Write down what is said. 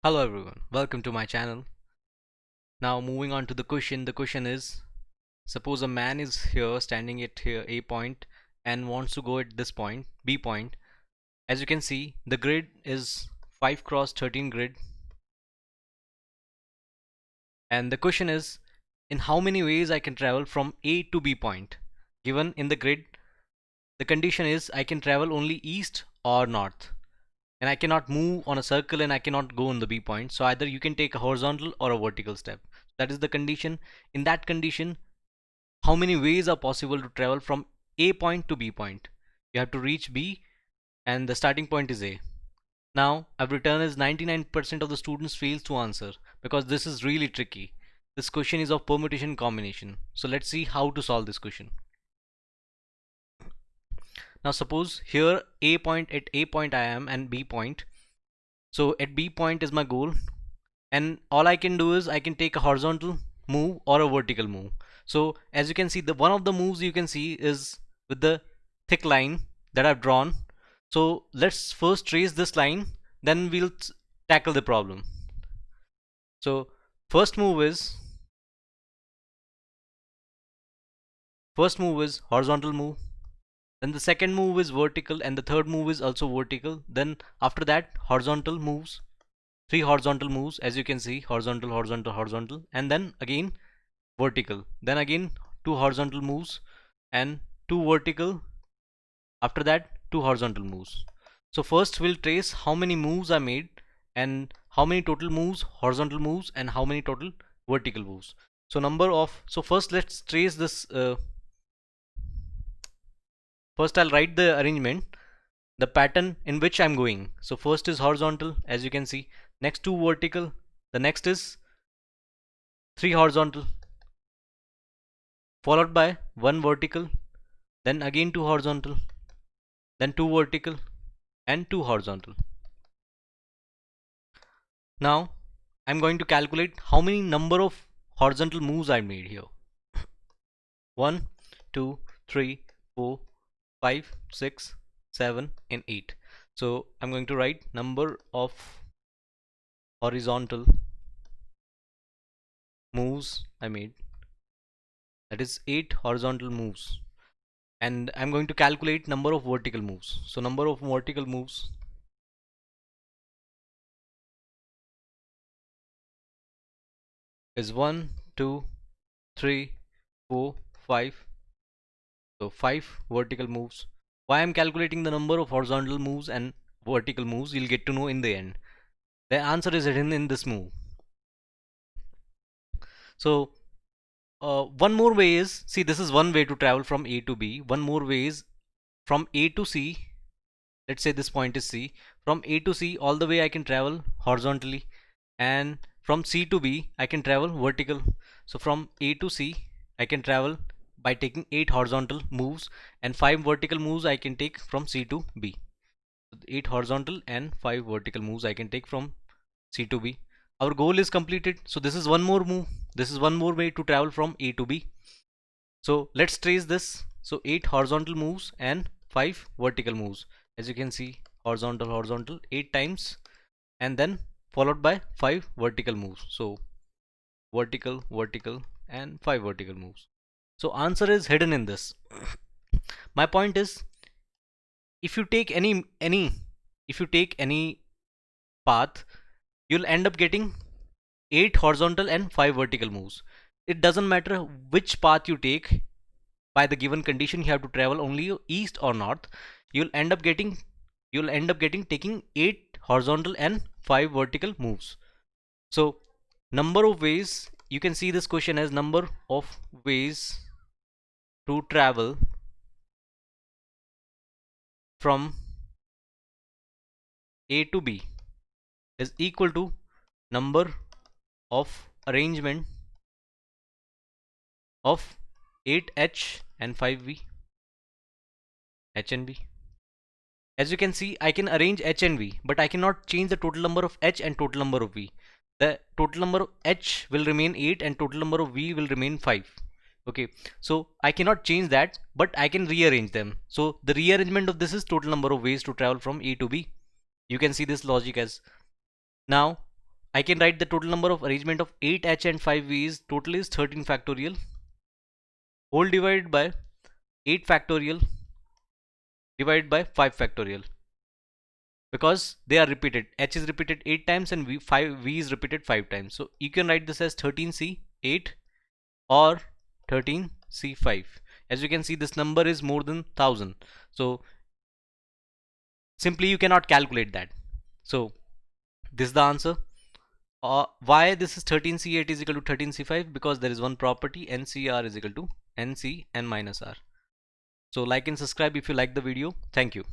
Hello everyone, welcome to my channel. Now moving on to the question is, suppose a man is here standing at here A point and wants to go at this point, B point. As you can see, the grid is 5 cross 13 grid, and the question is, in how many ways I can travel from A to B point. Given in the grid, the condition is I can travel only east or north, and I cannot move on a circle and I cannot go on the B point. So either you can take a horizontal or a vertical step. That is the condition. In that condition, how many ways are possible to travel from A point to B point? You have to reach B and the starting point is A. Now I've written as 99% of the students fails to answer because this is really tricky. This question is of permutation combination. So let's see how to solve this question. Now suppose here A point, at A point I am and B point. So at B point is my goal, and all I can do is I can take a horizontal move or a vertical move. So as you can see, the one of the moves you can see is with the thick line that I've drawn. So let's first trace this line, then we'll tackle the problem. So first move is horizontal move, then the second move is vertical, and the third move is also vertical. Then after that, horizontal moves, three horizontal moves, as you can see, horizontal, horizontal, horizontal, and then again vertical, then again two horizontal moves and two vertical, after that two horizontal moves. So first we'll trace how many moves are made and how many total moves, horizontal moves, and how many total vertical moves. So first let's trace this. First I'll write the arrangement, the pattern in which I'm going. So first is horizontal, as you can see, next two vertical, the next is three horizontal, followed by one vertical, then again two horizontal, then two vertical, and two horizontal. Now I'm going to calculate how many number of horizontal moves I made here. 1, 2, 3, 4, 5, 6, 7, and 8. So I'm going to write number of horizontal moves I made, that is 8 horizontal moves, and I'm going to calculate number of vertical moves. So number of vertical moves is 1, 2, 3, 4, 5. So 5 vertical moves. Why I'm calculating the number of horizontal moves and vertical moves, you'll get to know in the end. The answer is hidden in this move. So one more way is, see, this is one way to travel from A to B. One more way is from A to C. Let's say this point is C. From A to C, all the way I can travel horizontally, and from C to B I can travel vertical. So from A to C I can travel by taking 8 horizontal moves, and 5 vertical moves I can take from C to B. 8 horizontal and 5 vertical moves I can take from C to B. Our goal is completed. So this is one more move. This is one more way to travel from A to B. So let's trace this. So 8 horizontal moves and 5 vertical moves. As you can see, horizontal, horizontal 8 times, and then followed by 5 vertical moves. So vertical, vertical, and 5 vertical moves. So answer is hidden in this. My point is, if you take any path, you'll end up getting 8 horizontal and 5 vertical moves. It doesn't matter which path you take, by the given condition you have to travel only east or north. You'll end up getting taking 8 horizontal and 5 vertical moves. So number of ways, you can see this question as number of ways to travel from A to B is equal to number of arrangement of 8H and 5V, H and V. As you can see, I can arrange H and V, but I cannot change the total number of H and total number of V. The total number of H will remain 8 and total number of V will remain 5. Okay, so I cannot change that, but I can rearrange them. So the rearrangement of this is total number of ways to travel from A to B. You can see this logic as, now I can write the total number of arrangement of 8H and 5V's total is 13 factorial whole divided by 8 factorial divided by 5 factorial, because they are repeated. H is repeated 8 times and V is repeated 5 times. So you can write this as 13C8 or 13C5. As you can see, this number is more than 1000. So simply you cannot calculate that. So this is the answer. Why this is 13C8 is equal to 13C5? Because there is one property, NCR is equal to NC n minus R. So like and subscribe if you like the video. Thank you.